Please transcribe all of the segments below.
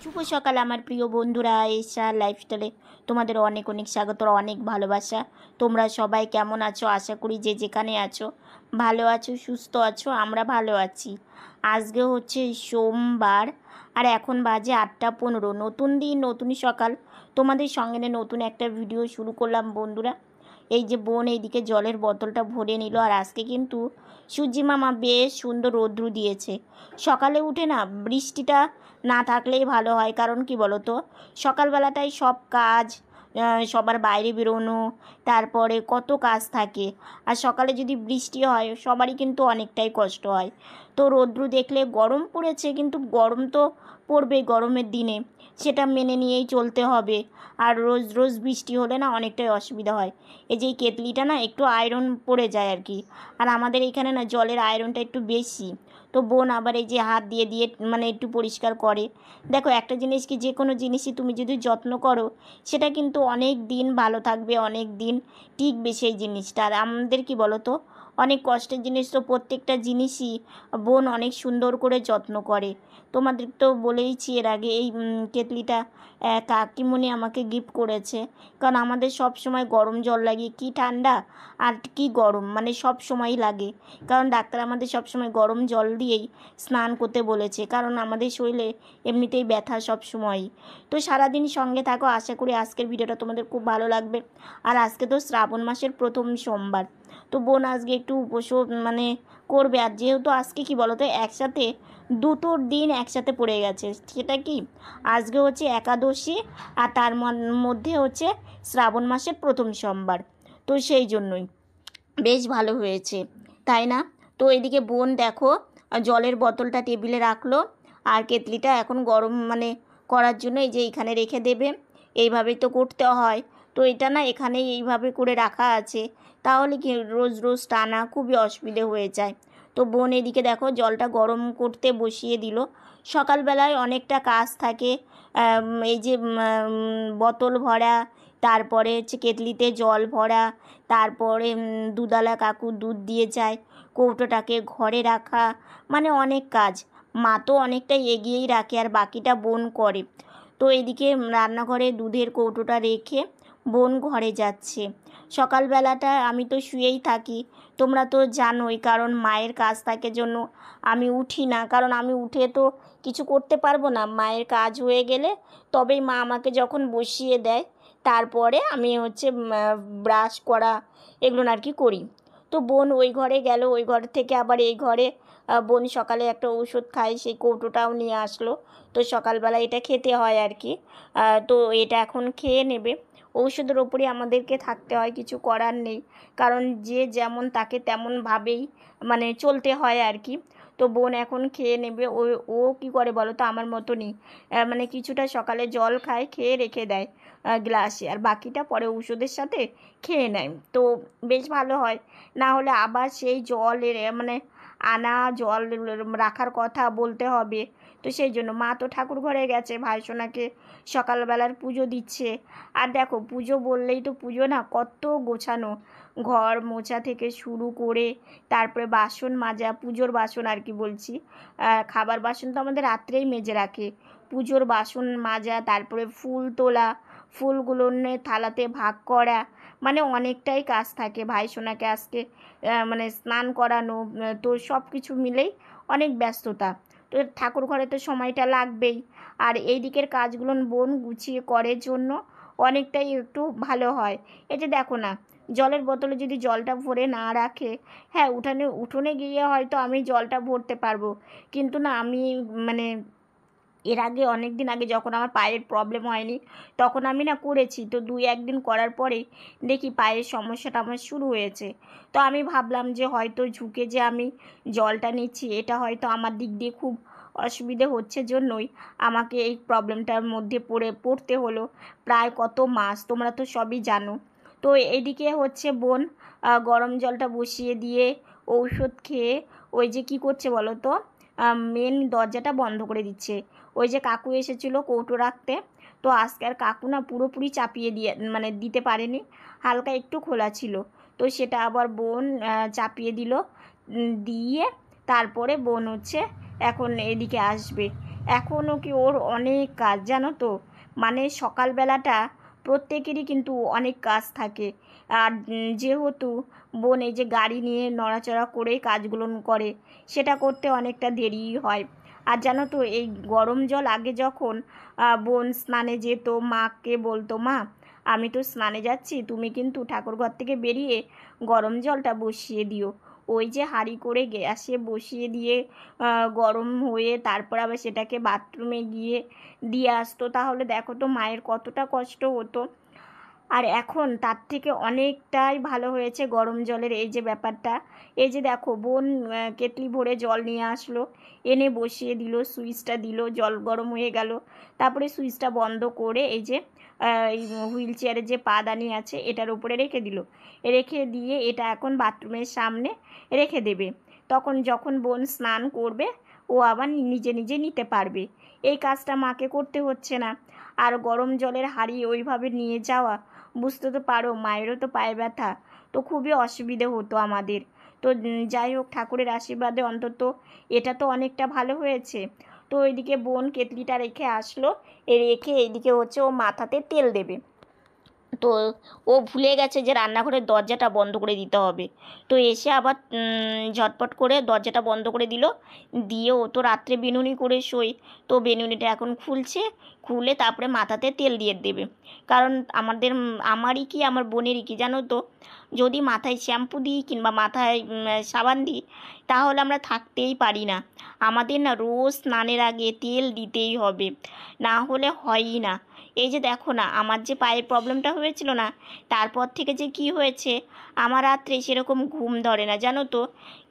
শুভ সকাল আমার প্রিয় বন্ধুরা, এশা লাইফস্টাইলে তোমাদের অনেক অনেক স্বাগত, অনেক ভালোবাসা। তোমরা সবাই কেমন আছো? আশা করি যে যেখানে আছো ভালো আছো, সুস্থ আছো। আমরা ভালো আছি। আজকে হচ্ছে সোমবার আর এখন বাজে 8:15। নতুন দিন, নতুন সকাল, তোমাদের সঙ্গে নতুন একটা ভিডিও শুরু করলাম বন্ধুরা। এই যে বোন এইদিকে জলের বোতলটা ভরে নিল। আর আজকে কিন্তু সূর্যি মামা বেশ সুন্দর রৌদ্র দিয়েছে। সকালে উঠে না বৃষ্টিটা না থাকলেই ভালো হয়, কারণ কি বলো তো, সকালবেলাটাই সব কাজ, সবার বাইরে বেরোনো, তারপরে কত কাজ থাকে। আর সকালে যদি বৃষ্টি হয় সবারই কিন্তু অনেকটাই কষ্ট হয়। তো রৌদ্র দেখলে গরম পড়েছে, কিন্তু গরম তো পড়বেই গরমের দিনে, সেটা মেনে নিয়েই চলতে হবে। আর রোজ রোজ বৃষ্টি হলে না অনেকটাই অসুবিধা হয়। এই যে এই কেতলিটা না একটু আয়রন পড়ে যায় আর কি। আর আমাদের এখানে না জলের আয়রনটা একটু বেশি। তো বোন আবার এই যে হাত দিয়ে দিয়ে মানে একটু পরিষ্কার করে। দেখো একটা জিনিস কি, যে কোনো জিনিসই তুমি যদি যত্ন করো সেটা কিন্তু অনেক দিন ভালো থাকবে, অনেক দিন টিকবে সেই জিনিসটা। আর আমাদের কি বলো তো, অনেক কষ্টের জিনিস, তো প্রত্যেকটা জিনিসই বোন অনেক সুন্দর করে যত্ন করে। তোমাদের তো বলেইছি এর আগে, এই কেতলিটা কাকিমণি আমাকে গিফট করেছে। কারণ আমাদের সব সময় গরম জল লাগে, কি ঠান্ডা আর কি গরম, মানে সব সময়ই লাগে। কারণ ডাক্তার আমাদের সব সময় গরম জল দিয়েই স্নান করতে বলেছে, কারণ আমাদের শরীরে এমনিতেই ব্যথা সব সময়ই। তো সারাদিন সঙ্গে থাকো, আশা করি আজকের ভিডিওটা তোমাদের খুব ভালো লাগবে। আর আজকে তো শ্রাবণ মাসের প্রথম সোমবার, তো বোন আজকে একটু উপোস মানে করবে। আর যেহেতু আজকে কি বলো তো, একসাথে দুটো দিন একসাথে পড়ে গেছে। সেটা কি, আজকে হচ্ছে একাদশী আর তার মধ্যে হচ্ছে শ্রাবণ মাসের প্রথম সোমবার। তো সেই জন্যই বেশ ভালো হয়েছে, তাই না? তো এদিকে বোন দেখো জলের বোতলটা টেবিলে রাখলো, আর কেতলিটা এখন গরম মানে করার জন্য এই যে এখানে রেখে দেবে। এইভাবেই তো করতে হয়। তো এটা না এখানেই এইভাবে করে রাখা আছে, তাহলে কি রোজ রোজ টানা খুবই অসুবিধে হয়ে যায়। তো বোন এদিকে দেখো জলটা গরম করতে বসিয়ে দিল। সকালবেলায় অনেকটা কাজ থাকে, এই যে বোতল ভরা, তারপরে হচ্ছে কেতলিতে জল ভরা, তারপরে দুধওয়ালা কাকু দুধ দিয়ে যায়, কৌটোটাকে ঘরে রাখা, মানে অনেক কাজ। মা তো অনেকটাই এগিয়েই রাখে, আর বাকিটা বোন করে। তো এদিকে রান্নাঘরে দুধের কৌটোটা রেখে বোন ঘরে যাচ্ছে। সকালবেলাটা আমি তো শুয়েই থাকি, তোমরা তো জানোই, কারণ মায়ের কাজ থাকে জন্য আমি উঠি না। কারণ আমি উঠে তো কিছু করতে পারবো না, মায়ের কাজ হয়ে গেলে তবেই মা আমাকে যখন বসিয়ে দেয়, তারপরে আমি হচ্ছে ব্রাশ করা এগুলো আর কি করি। তো বোন ওই ঘরে গেল, ওই ঘর থেকে আবার এই ঘরে বোন সকালে একটা ঔষধ খায়, সেই কৌটোটাও নিয়ে আসলো। তো সকালবেলা এটা খেতে হয় আর কি। তো এটা এখন খেয়ে নেবে। ঔষধের ওপরই আমাদেরকে থাকতে হয়, কিছু করার নেই, কারণ যে যেমন তাকে তেমনভাবেই মানে চলতে হয় আর কি। তো বোন এখন খেয়ে নেবে। ও ও কী করে বলো তো, আমার মতনই, মানে কিছুটা সকালে জল খায়, খেয়ে রেখে দেয় গ্লাসে, আর বাকিটা পরে ঔষধের সাথে খেয়ে নেয়। তো বেশ ভালো হয়। না হলে আবার সেই জলের মানে আনা জল রাখার কথা বলতে হবে। তো সেই জন্য মা তো ঠাকুর ঘরে গেছে, ভাইসোনাকে সকালবেলার পুজো দিচ্ছে। আর দেখো পুজো বললেই তো পুজো না কত গোছানো, ঘর মোছা থেকে শুরু করে তারপরে বাসন মাজা, পুজোর বাসন আর কি বলছি, খাবার বাসন তো আমাদের রাত্রেই মেজে রাখে। পুজোর বাসন মাজা, তারপরে ফুল তোলা, ফুলগুলো থালাতে ভাগ করা, মানে অনেকটাই কাজ থাকে। ভাইসোনাকে আজকে মানে স্নান করানো, তো সব কিছু মিলেই অনেক ব্যস্ততা। তো ঠাকুর ঘরে তো সময়টা লাগবেই। আর এই দিকের কাজগুলো বোন গুছিয়ে করে জন্য অনেকটাই একটু ভালো হয়। এই যে দেখো না, জলের বোতলে যদি জলটা ভরে না রাখে, হ্যাঁ উঠোনে গিয়ে হয়তো আমি জলটা ভরতে পারবো, কিন্তু না আমি মানে এর আগে অনেক দিন আগে যখন আমার পায়ের প্রবলেম হয়নি তখন আমি না করেছি। তো 2-1 দিন করার পরেই দেখি পায়ের সমস্যাটা আমার শুরু হয়েছে। তো আমি ভাবলাম যে হয়তো ঝুঁকে যে আমি জলটা নিচ্ছি, এটা হয়তো আমার দিক দিয়ে খুব অসুবিধে হচ্ছে জন্যই আমাকে এই প্রবলেমটার মধ্যে পড়তে হলো প্রায় কত মাস, তোমরা তো সবই জানো। তো এদিকে হচ্ছে বোন গরম জলটা বসিয়ে দিয়ে ঔষধ খেয়ে ওই যে কি করছে বলো তো, মেন দরজাটা বন্ধ করে দিচ্ছে। ওই যে কাকু এসেছিলো কৌটো রাখতে, তো আজকে আর কাকু না পুরোপুরি চাপিয়ে দিয়ে মানে দিতে পারেনি, হালকা একটু খোলা ছিল। তো সেটা আবার বোন চাপিয়ে দিল, দিয়ে তারপরে বোন হচ্ছে এখন এদিকে আসবে। এখনও কি ওর অনেক কাজ জানো তো, মানে সকালবেলাটা প্রত্যেকেরই কিন্তু অনেক কাজ থাকে। আর যেহেতু বোন এই যে গাড়ি নিয়ে নড়াচড়া করে কাজগুলো করে, সেটা করতে অনেকটা দেরি হয়। আর জানো তো এই গরম জল আগে যখন বোন স্নানে যেত, মাকে বলতো, মা আমি তো স্নানে যাচ্ছি, তুমি কিন্তু ঠাকুরঘর থেকে বেরিয়ে গরম জলটা বসিয়ে দিও। ওই যে হাঁড়ি করে গ্যাসে বসিয়ে দিয়ে গরম হয়ে তারপর আবার সেটাকে বাথরুমে গিয়ে দিয়ে আসতো, তাহলে দেখো তো মায়ের কতটা কষ্ট হতো। আর এখন তার থেকে অনেকটাই ভালো হয়েছে গরম জলের এই যে ব্যাপারটা। এই যে দেখো বোন কেটলি ভরে জল নিয়ে আসলো, এনে বসিয়ে দিল, সুইচটা দিল, জল গরম হয়ে গেল, তারপরে সুইচটা বন্ধ করে এই যে এই হুইল চেয়ারের যে পাদানি আছে এটার উপরে রেখে দিল। রেখে দিয়ে এটা এখন বাথরুমের সামনে রেখে দেবে। তখন যখন বোন স্নান করবে ও আবার নিজে নিজে নিতে পারবে। এই কাজটা মাকে করতে হচ্ছে না। আর গরম জলের হাঁড়ি ওইভাবে নিয়ে যাওয়া, বুঝতে তো পারো মায়েরও তো পায়ে ব্যথা, তো খুবই অসুবিধে হতো আমাদের। তো যাই হোক, ঠাকুরের আশীর্বাদে অন্তত এটা তো অনেকটা ভালো হয়েছে। তো ওইদিকে বোন কেতলিটা রেখে আসলো, রেখে এইদিকে হচ্ছে ও মাথাতে তেল দেবে। তো ও ভুলে গেছে যে রান্নাঘরের দরজাটা বন্ধ করে দিতে হবে। তো এসে আবার ঝটপট করে দরজাটা বন্ধ করে দিল। দিয়ে ও তো রাত্রে বেনুনি করে শোয়, তো বেনুনিটা এখন খুলছে, খুলে তারপরে মাথাতে তেল দিয়ে দেবে। কারণ আমারই কি আমার বোনেরই কি জানো তো, যদি মাথায় শ্যাম্পু দিই কিংবা মাথায় সাবান দিই, তাহলে আমরা থাকতেই পারি না। আমাদের না রোজ স্নানের আগে তেল দিতেই হবে, না হলে হয়ই না। এই যে দেখো না, আমার যে পায়ের প্রবলেমটা হয়েছিল না, তারপর থেকে যে কি হয়েছে, আমার রাত্রে সেরকম ঘুম ধরে না জানো তো।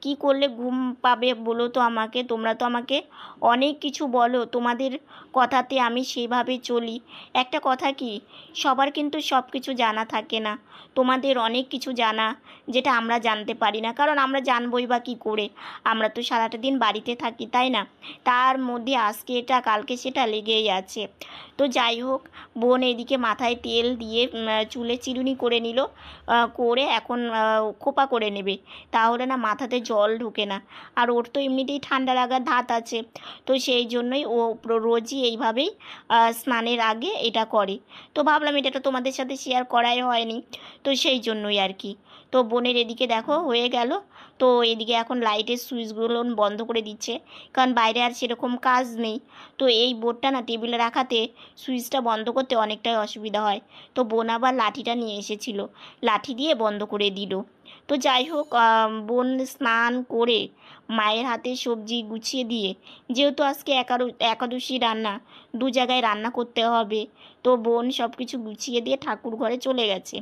কি করলে ঘুম পাবে বলো তো আমাকে, তোমরা তো আমাকে অনেক কিছু বলো, তোমাদের কথাতে আমি সেভাবে চলি। একটা কথা কি, সবার কিন্তু সব কিছু জানা থাকে না। তোমাদের অনেক কিছু জানা যেটা আমরা জানতে পারি না, কারণ আমরা জানবই বা কী করে, আমরা তো সারাটা দিন বাড়িতে থাকি, তাই না? তার মধ্যে আজকে এটা কালকে সেটা লেগেই আছে। তো যাই হোক, বোন এদিকে মাথায় তেল দিয়ে চুলে চিরুনি করে নিল, করে এখন খোপা করে নেবে, তাহলে না মাথাতে জল ঢোকে না। আর ওর তো এমনিতেই ঠান্ডা লাগার ধাত আছে, তো সেই জন্যই ও রোজই এইভাবেই স্নানের আগে এটা করে। তো ভাবলাম এটা তো তোমাদের সাথে শেয়ার করাই হয়নি, তো সেই জন্যই আর কি। তো বোনের এদিকে দেখো হয়ে গেল। তো এদিকে এখন লাইটের সুইচগুলো বন্ধ করে দিচ্ছে, কারণ বাইরে আর সেরকম কাজ নেই। তো এই বোর্ডটা না টেবিলে রাখাতে সুইচটা বন্ধ করতে অনেকটাই অসুবিধা হয়। তো বোন আবার লাঠিটা নিয়ে এসেছিল, লাঠি দিয়ে বন্ধ করে দিল। তো যাই হোক, বোন স্নান করে মায়ের হাতে সবজি গুছিয়ে দিয়ে, যেহেতু আজকে একাদশী রান্না, দু জায়গায় রান্না করতে হবে, তো বোন সব কিছু গুছিয়ে দিয়ে ঠাকুর ঘরে চলে গেছে।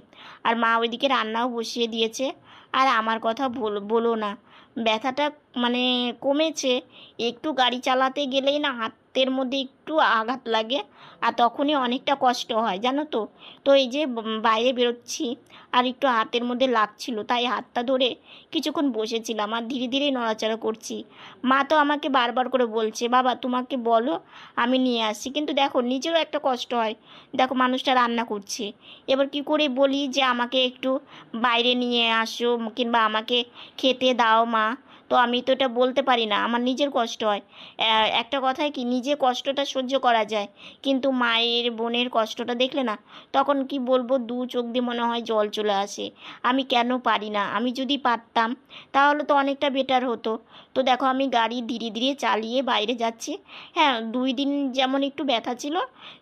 আর মা ওইদিকে রান্নাও বসিয়ে দিয়েছে। আর আমার কথা বলো না, ব্যথাটা মানে কমেছে। একটু গাড়ি চালাতে গেলেই না হাতের মধ্যে একটু আঘাত লাগে, আর তখনই অনেকটা কষ্ট হয় জানো তো। তো এই যে বাইরে বেরোচ্ছি, আর একটু হাতের মধ্যে লাগছিল, তাই হাতটা ধরে কিছুক্ষণ বসেছিলাম, আর ধীরে ধীরে নড়াচড়া করছি। মা তো আমাকে বারবার করে বলছে, বাবা তোমাকে বলো আমি নিয়ে আসছি, কিন্তু দেখো নিজেরও একটা কষ্ট হয়। দেখো মানুষটা রান্না করছে, এবার কি করে বলি যে আমাকে একটু বাইরে নিয়ে আসো কিংবা আমাকে খেতে দাও মা। তো আমি তো এটা বলতে পারি না, আমার নিজের কষ্ট হয়। একটা কথায় কি, নিজে কষ্টটা সহ্য করা যায়, কিন্তু মায়ের বোনের কষ্টটা দেখলে না, তখন কি বলবো, দু চোখ দিয়ে মনে হয় জল চলে আসে। আমি কেন পারি না, আমি যদি পারতাম তাহলে তো অনেকটা বেটার হতো। তো দেখো আমি গাড়ি ধীরে ধীরে চালিয়ে বাইরে যাচ্ছি। হ্যাঁ, 2 দিন যেমন একটু ব্যথা ছিল,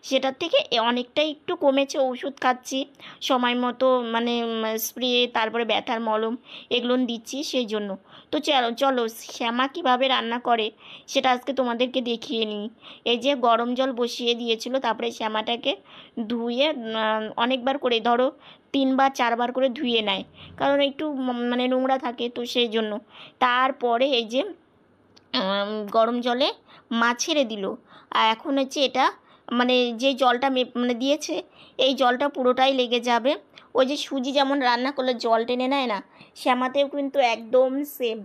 সেটার থেকে অনেকটাই একটু কমেছে, ওষুধ খাচ্ছি সময় মতো, মানে স্প্রে, তারপরে ব্যথার মলম এগুলো দিচ্ছি সেই জন্য। তো চলো চলো, শ্যামা কীভাবে রান্না করে সেটা আজকে তোমাদেরকে দেখিয়ে নিই। এই যে গরম জল বসিয়ে দিয়েছিল, তারপরে শ্যামাটাকে ধুয়ে অনেকবার করে, ধরো 3 বার 4 বার করে ধুয়ে নেয়, কারণ একটু মানে নোংরা থাকে, তো সেই জন্য। তারপরে এই যে গরম জলে মাছ ছেড়ে দিল। আর এখন হচ্ছে এটা, মানে যে জলটা মানে দিয়েছে, এই জলটা পুরোটাই লেগে যাবে। ওই যে সুজি যেমন রান্না করলে জল টেনে নেয় না, শ্যামাতেও কিন্তু একদম সেম।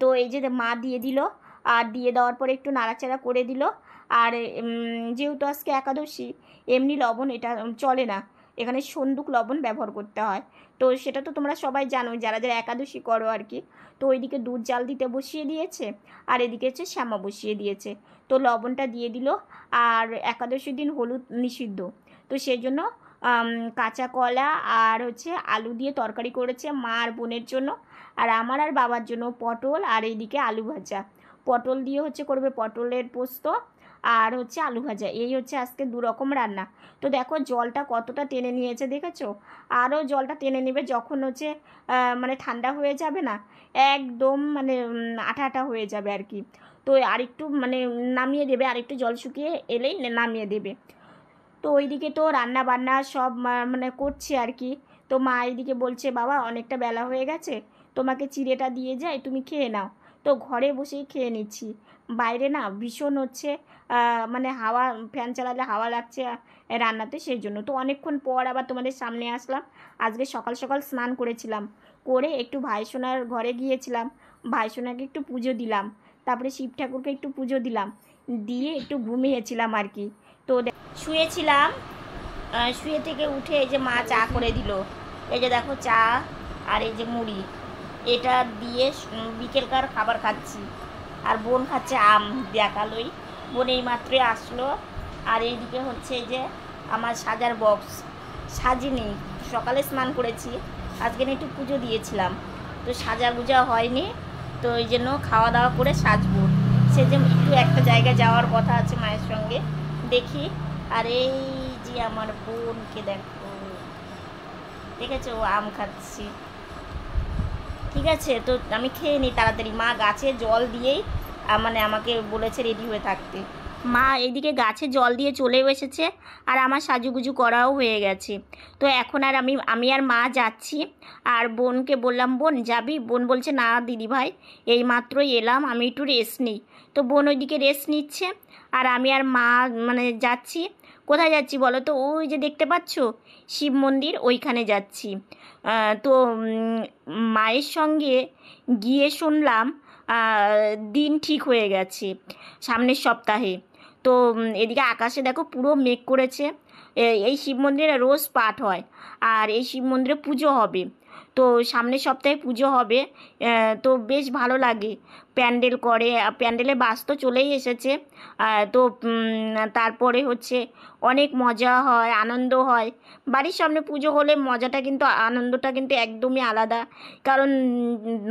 তো এই যে মা দিয়ে দিল, আর দিয়ে দেওয়ার পরে একটু নাড়াচাড়া করে দিল। আর যেহেতু আজকে একাদশী, এমনি লবণ এটা চলে না, এখানে সন্দুক লবণ ব্যবহার করতে হয়। তো সেটা তো তোমরা সবাই জানো যারা যারা একাদশী করো আর কি। তো ওইদিকে দুধ জাল দিতে বসিয়ে দিয়েছে, আর এদিকে হচ্ছে শ্যামা বসিয়ে দিয়েছে। তো লবণটা দিয়ে দিল, আর একাদশীর দিন হলুদ নিষিদ্ধ, তো সেই জন্য কাঁচা কলা আর হচ্ছে আলু দিয়ে তরকারি করেছে মা আর বোনের জন্য, আর আমার আর বাবার জন্য পটল, আর এইদিকে আলু ভাজা। পটল দিয়ে হচ্ছে করবে পটলের পোস্ত, আর হচ্ছে আলু ভাজা। এই হচ্ছে আজকে 2 রকম রান্না। তো দেখো জলটা কতটা টেনে নিয়েছে দেখেছো। আরও জলটা টেনে নেবে যখন হচ্ছে মানে ঠান্ডা হয়ে যাবে না, একদম মানে আঠা আঠা হয়ে যাবে আর কি। তো আরেকটু মানে নামিয়ে দেবে, আরেকটু জল শুকিয়ে এলেই নামিয়ে দেবে। তো ওইদিকে তো রান্না বান্না সব মানে করছে আর কি। তো মা এইদিকে বলছে বাবা অনেকটা বেলা হয়ে গেছে, তোমাকে চিড়েটা দিয়ে যাই, তুমি খেয়ে নাও। তো ঘরে বসেই খেয়ে নিচ্ছি, বাইরে না ভীষণ হচ্ছে মানে হাওয়া, ফ্যান চালালে হাওয়া লাগছে রান্নাতে, সেই জন্য। তো অনেকক্ষণ পর আবার তোমাদের সামনে আসলাম। আজকে সকাল সকাল স্নান করেছিলাম, করে একটু ভাইসোনার ঘরে গিয়েছিলাম, ভাইসোনাকে একটু পুজো দিলাম, তারপরে শিব ঠাকুরকে একটু পুজো দিলাম, দিয়ে একটু ঘুমিয়েছিলাম আর কি। তো শুয়েছিলাম, শুয়ে থেকে উঠে এই যে মা চা করে দিল। এই যে দেখো চা আর এই যে মুড়ি, এটা দিয়ে বিকেলকার খাবার খাচ্ছি। আর বোন খাচ্ছে আম, দেখালোই, বোন এই মাত্রই আসলো। আর এইদিকে হচ্ছে এই যে আমার সাজার বক্স, সাজিনি, সকালে স্নান করেছি, আজকে না একটু পুজো দিয়েছিলাম, তো সাজা গুজা হয়নি, তো ওই জন্য খাওয়া দাওয়া করে সাজবো। সে যে একটু একটা জায়গায় যাওয়ার কথা আছে মায়ের সঙ্গে, দেখি। আর এই যে আমার বোনকে দেখো, দেখেছো আম খাচ্ছি। ঠিক আছে, তো আমি খেয়ে নিই তাড়াতাড়ি, মা গাছে জল দিয়েই মানে আমাকে বলেছে রেডি হয়ে থাকতে। মা এইদিকে গাছে জল দিয়ে চলেও এসেছে, আর আমার সাজুগুজু করাও হয়ে গেছে। তো এখন আর আমি আর মা যাচ্ছি। আর বোনকে বললাম বোন যাবি, বোন বলছে না দিদি ভাই, এই মাত্রই এলাম, আমি একটু রেস্ট নিই। তো বোন ওইদিকে রেস্ট নিচ্ছে, আর আমি আর মা মানে যাচ্ছি। কোথায় যাচ্ছি বলো তো, ওই যে দেখতে পাচ্ছ শিব মন্দির, ওইখানে যাচ্ছি। তো মায়ের সঙ্গে গিয়ে শুনলাম দিন ঠিক হয়ে গেছে সামনের সপ্তাহে। তো এদিকে আকাশে দেখো পুরো মেঘ করেছে। এই শিব মন্দিরে রোজ পাঠ হয়, আর এই শিব মন্দিরে পুজো হবে। তো সামনের সপ্তাহে পুজো হবে, তো বেশ ভালো লাগে। প্যান্ডেল করে, প্যান্ডেলে বাস তো চলেই এসেছে। তো তারপরে হচ্ছে অনেক মজা হয়, আনন্দ হয়। বাড়ির সামনে পুজো হলে মজাটা কিন্তু, আনন্দটা কিন্তু একদমই আলাদা, কারণ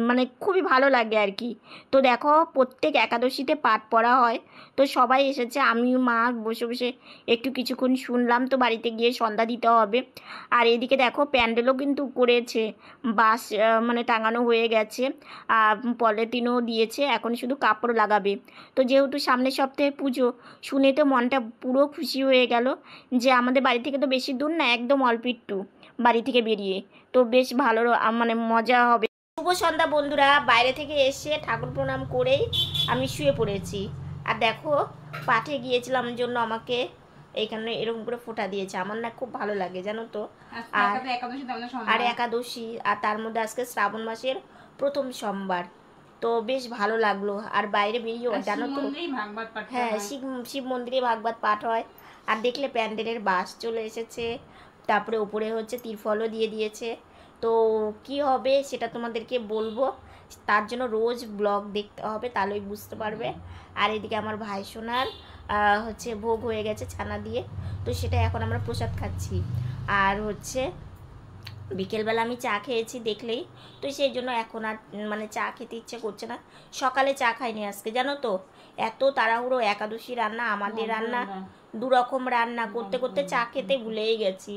মানে খুবই ভালো লাগে আর কি। তো দেখো প্রত্যেক একাদশীতে পাঠ পড়া হয়, তো সবাই এসেছে, আমি মা বসে বসে একটু কিছুক্ষণ শুনলাম। তো বাড়িতে গিয়ে সন্ধ্যা দিতে হবে। আর এদিকে দেখো প্যান্ডেলও কিন্তু করেছে, বাঁশ মানে টাঙানো হয়ে গেছে, পলিথিনও দিয়েছে, এখন শুধু কাপড় লাগাবে। তো যেহেতু সামনের সপ্তাহে পুজো, শুনে তো মনটা পুরো খুশি হয়ে গেল যে আমাদের বাড়ি থেকে তো বেশি দূর না, একদম অল্প একটু বাড়ি থেকে বেরিয়ে, তো বেশ ভালো মানে মজা হবে। শুভ সন্ধ্যা বন্ধুরা, বাইরে থেকে এসে ঠাকুর প্রণাম করেই আমি শুয়ে পড়েছি। আর দেখো পাঠে গিয়েছিলাম জন্য আমাকে এইখানে এরকম করে ফোঁটা দিয়েছে, আমার না খুব ভালো লাগে জানো তো। আর একাদশী, আর তার মধ্যে আজকে শ্রাবণ মাসের প্রথম সোমবার, তো বেশ ভালো লাগলো। আর বাইরে বেরিয়েও জানো তো, হ্যাঁ শিব মন্দিরে ভাগবত পাঠ হয়। আর দেখলে প্যান্ডেলের বাস চলে এসেছে, তারপরে উপরে হচ্ছে তিরফলও দিয়ে দিয়েছে। তো কি হবে সেটা তোমাদেরকে বলবো, তার জন্য রোজ ব্লগ দেখতে হবে, তাহলেই বুঝতে পারবে। আর এদিকে আমার ভাই সোনার হচ্ছে ভোগ হয়ে গেছে ছানা দিয়ে, তো সেটা এখন আমরা প্রসাদ খাচ্ছি। আর হচ্ছে বিকেলবেলা আমি চা খেয়েছি দেখলেই, তো সেই জন্য এখন আর মানে চা খেতে ইচ্ছে করছে না। সকালে চা খাইনি আজকে জানো তো, এত তাড়াহুড়ো, একাদশী রান্না, আমাদের রান্না, 2 রকম রান্না করতে করতে চা খেতে ভুলেই গেছি।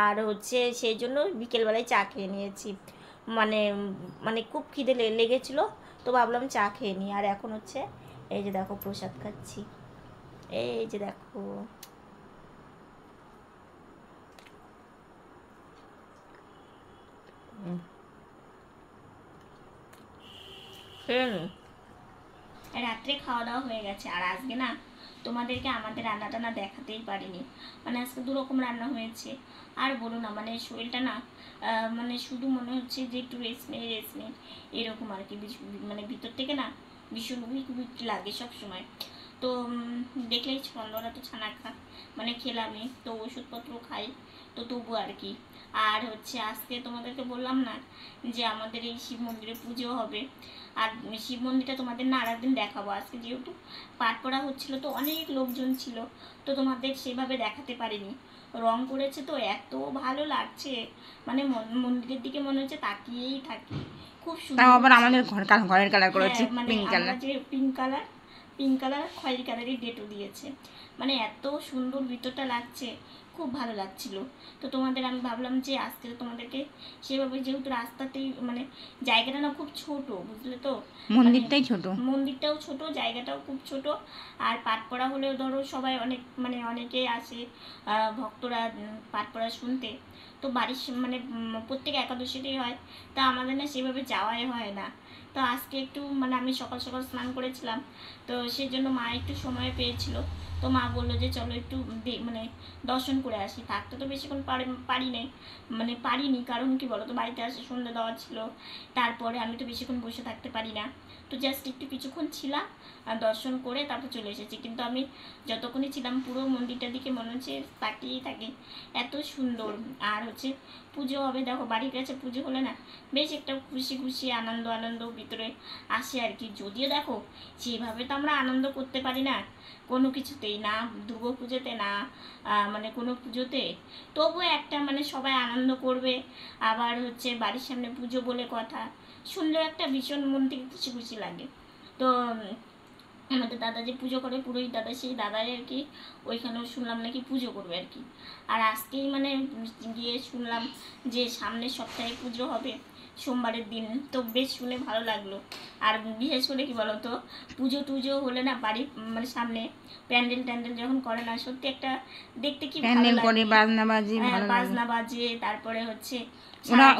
আর হচ্ছে সেই জন্য বিকেলবেলায় চা খেয়ে নিয়েছি, মানে মানে খুব খিদে লেগেছিলো, তো ভাবলাম চা খেয়ে নিই। আর এখন হচ্ছে এই যে দেখো প্রসাদ খাচ্ছি, এই যে দেখো। রাত্রে খাওয়া দাওয়া হয়ে গেছে। আর আজকে না তোমাদেরকে আমাদের রান্না টান্না দেখাতেই পারিনি, মানে আজকে 2 রকম রান্না হয়েছে। আর বলো না, মানে শরীরটা না মানে শুধু মনে হচ্ছে যে একটু রেস্ট নেই এরকম আর কি, মানে ভিতর থেকে না ভীষণ উইক উইক লাগে সব সময়। তো দেখলেই ছন্দরা তো ছানা মানে খেলামই, তো ওষুধপত্র খাই, তো তবু আর কি। আর হচ্ছে আজকে তোমাদেরকে বললাম না যে আমাদের এই শিব মন্দিরে পুজো হবে, আর শিব মন্দিরটা তোমাদের না আর একদিন দেখাবো। আজকে যেহেতু পাঠ পড়া হচ্ছিল তো অনেক লোকজন ছিল, তো তোমাদের সেভাবে দেখাতে পারিনি। রং করেছে তো এত ভালো লাগছে, মানে মন্দিরের দিকে মনে হচ্ছে তাকিয়েই থাকি, খুব সুন্দর। আবার আমাদের ঘরের কালার করেছে মানে পিঙ্ক আমরা কালার। যে পিঙ্ক কালার খয়েরি কালারের ডেটও দিয়েছে, মানে এত সুন্দর ভিতরটা লাগছে, খুব ভালো লাগছিল। তো তোমাদের আমি ভাবলাম যে আজকে তোমাদেরকে সেভাবে, যেহেতু রাস্তাতেই মানে জায়গাটা না খুব ছোট, বুঝলে তো, মন্দিরটাই ছোট, মন্দিরটাও ছোট, জায়গাটাও খুব ছোট। আর পাঠ পড়া হলেও ধরো সবাই অনেক মানে অনেকেই আসে ভক্তরা পাঠ পড়া শুনতে, তো বাড়ির মানে প্রত্যেক একাদশীতেই হয়, তা আমাদের না সেভাবে যাওয়াই হয় না। তো আজকে একটু মানে আমি সকাল সকাল স্নান করেছিলাম, তো সেই জন্য মা একটু সময় পেয়েছিল, তো মা বললো যে চলো একটু মানে দর্শন করে আসি। থাকতে তো বেশিক্ষণ পারিনি, কারণ কি বলো তো, বাড়িতে আসে সন্ধ্যা দেওয়া ছিল, তারপরে আমি তো বেশিক্ষণ বসে থাকতে পারি না, তো জাস্ট একটু কিছুক্ষণ ছিলাম আর দর্শন করে তারপর চলে এসেছি। কিন্তু আমি যতক্ষণই ছিলাম পুরো মন্দিরটার দিকে মনে হচ্ছে তাকিয়েই থাকি, এত সুন্দর। আর হচ্ছে পুজো হবে, দেখো বাড়ির কাছে পুজো হলে না বেশ একটা খুশি খুশি আনন্দ ভিতরে আসে আর কি। যদিও দেখো সেভাবে তো আমরা আনন্দ করতে পারি না কোনো কিছুতেই, না দুর্গা পুজোতে, না মানে কোনো পুজোতে, তবুও একটা মানে সবাই আনন্দ করবে। আবার হচ্ছে বাড়ির সামনে পুজো বলে কথা, শুনলেও একটা ভীষণ মন থেকে খুশি খুশি লাগে। তো আমাদের দাদা যে পুজো করে, পুরোহিত দাদা, সেই দাদাই আর কি ওইখানেও শুনলাম নাকি পুজো করবে আর কি। আর আজকেই মানে গিয়ে শুনলাম যে সামনের সপ্তাহে পুজো হবে সোমবারের দিন, তো বেশ শুনে ভালো লাগলো। আর বিশেষ করে কি বলতো, পুজো টুজো হলে না বাড়ির মানে সামনে প্যান্ডেল ট্যান্ডেল যখন করে না, সত্যি একটা দেখতে কি ভালো লাগে, বাজনা বাজে, তারপরে হচ্ছে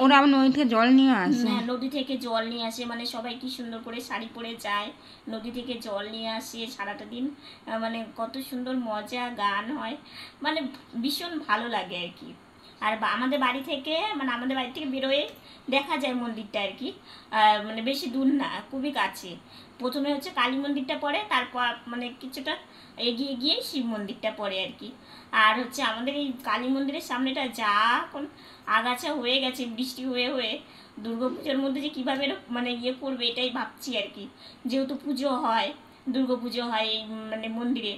ওরা আবার নদী থেকে জল নিয়ে আসে, নদী থেকে জল নিয়ে আসে, মানে সবাই কি সুন্দর করে শাড়ি পরে যায়, নদী থেকে জল নিয়ে আসে সারাটা দিন, মানে কত সুন্দর মজা গান হয়, মানে ভীষণ ভালো লাগে আর কি। আর আমাদের বাড়ি থেকে বেরোয় দেখা যায় মন্দিরটা আর কি, মানে বেশি দূর না, খুবই কাছে। প্রথমে হচ্ছে কালী মন্দিরটা পড়ে, তারপর মানে কিছুটা এগিয়ে গিয়ে শিব মন্দিরটা পড়ে আর কি। আর হচ্ছে আমাদের এই কালী মন্দিরের সামনেটা যা এখন আগাছা হয়ে গেছে বৃষ্টি হয়ে হয়ে, দুর্গাপুজোর মধ্যে যে কীভাবে মানে ইয়ে করবে এটাই ভাবছি আর কি। যেহেতু পুজো হয়, দুর্গাপুজো হয় এই মানে মন্দিরে,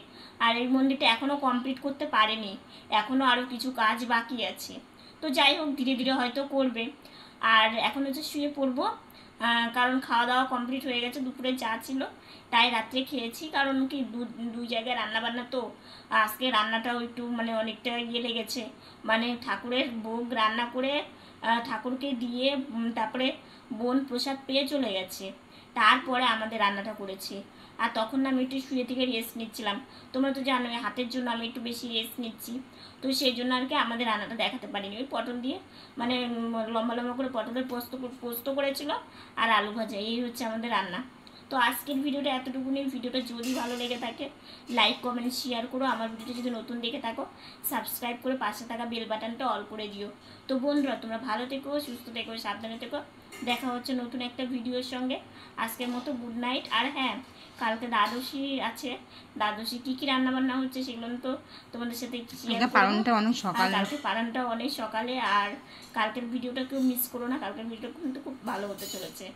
আর এই মন্দিরটা এখনও কমপ্লিট করতে পারেনি, এখনও আরও কিছু কাজ বাকি আছে। তো যাই হোক ধীরে ধীরে হয়তো করবে। আর এখন হচ্ছে শুয়ে পড়বো, কারণ খাওয়া দাওয়া কমপ্লিট হয়ে গেছে, দুপুরে যা ছিল তাই রাত্রে খেয়েছি। কারণ কি দুই জায়গায় রান্নাবান্না, তো আজকে রান্নাটাও একটু মানে অনেকটা ইয়ে লেগেছে, মানে ঠাকুরের ভোগ রান্না করে ঠাকুরকে দিয়ে তারপরে বোন প্রসাদ পেয়ে চলে গেছে, তারপরে আমাদের রান্নাটা করেছি। আর তখন আমি একটু শুয়ে থেকে রেস্ট নিচ্ছিলাম, তোমরা তো জানোই হাতের জন্য আমি একটু বেশি রেস্ট নিচ্ছি, তো সেই জন্য আর কি আমাদের রান্নাটা দেখাতে পারিনি। ওই পটল দিয়ে মানে লম্বা লম্বা করে পটলের পোস্ত করেছিল আর আলু ভাজা, এই হচ্ছে আমাদের রান্না। তো আজকের ভিডিওটা এতটুকুনি। ভিডিওটা যদি ভালো লেগে থাকে লাইক কমেন্ট শেয়ার করো, আমার ভিডিওটা যদি নতুন দেখে থাকো সাবস্ক্রাইব করে পাশে থাকা বেল বাটনটা অল করে দিও। তো বন্ধুরা তোমরা ভালো থেকো, সুস্থ থেকো, সাবধানে থেকো, দেখা হচ্ছে নতুন একটা ভিডিওর সঙ্গে। আজকের মতো গুড নাইট। আর হ্যাঁ, কালকে দ্বাদশী আছে, দ্বাদশী কী কী রান্নাবান্না হচ্ছে সেগুলো তো তোমাদের সাথে পালনটা অনেক সকালে, কালকে পালনটা অনেক সকালে। আর কালকের ভিডিওটা কেউ মিস করো না, কালকের ভিডিওটা কিন্তু খুব ভালো হতে চলেছে।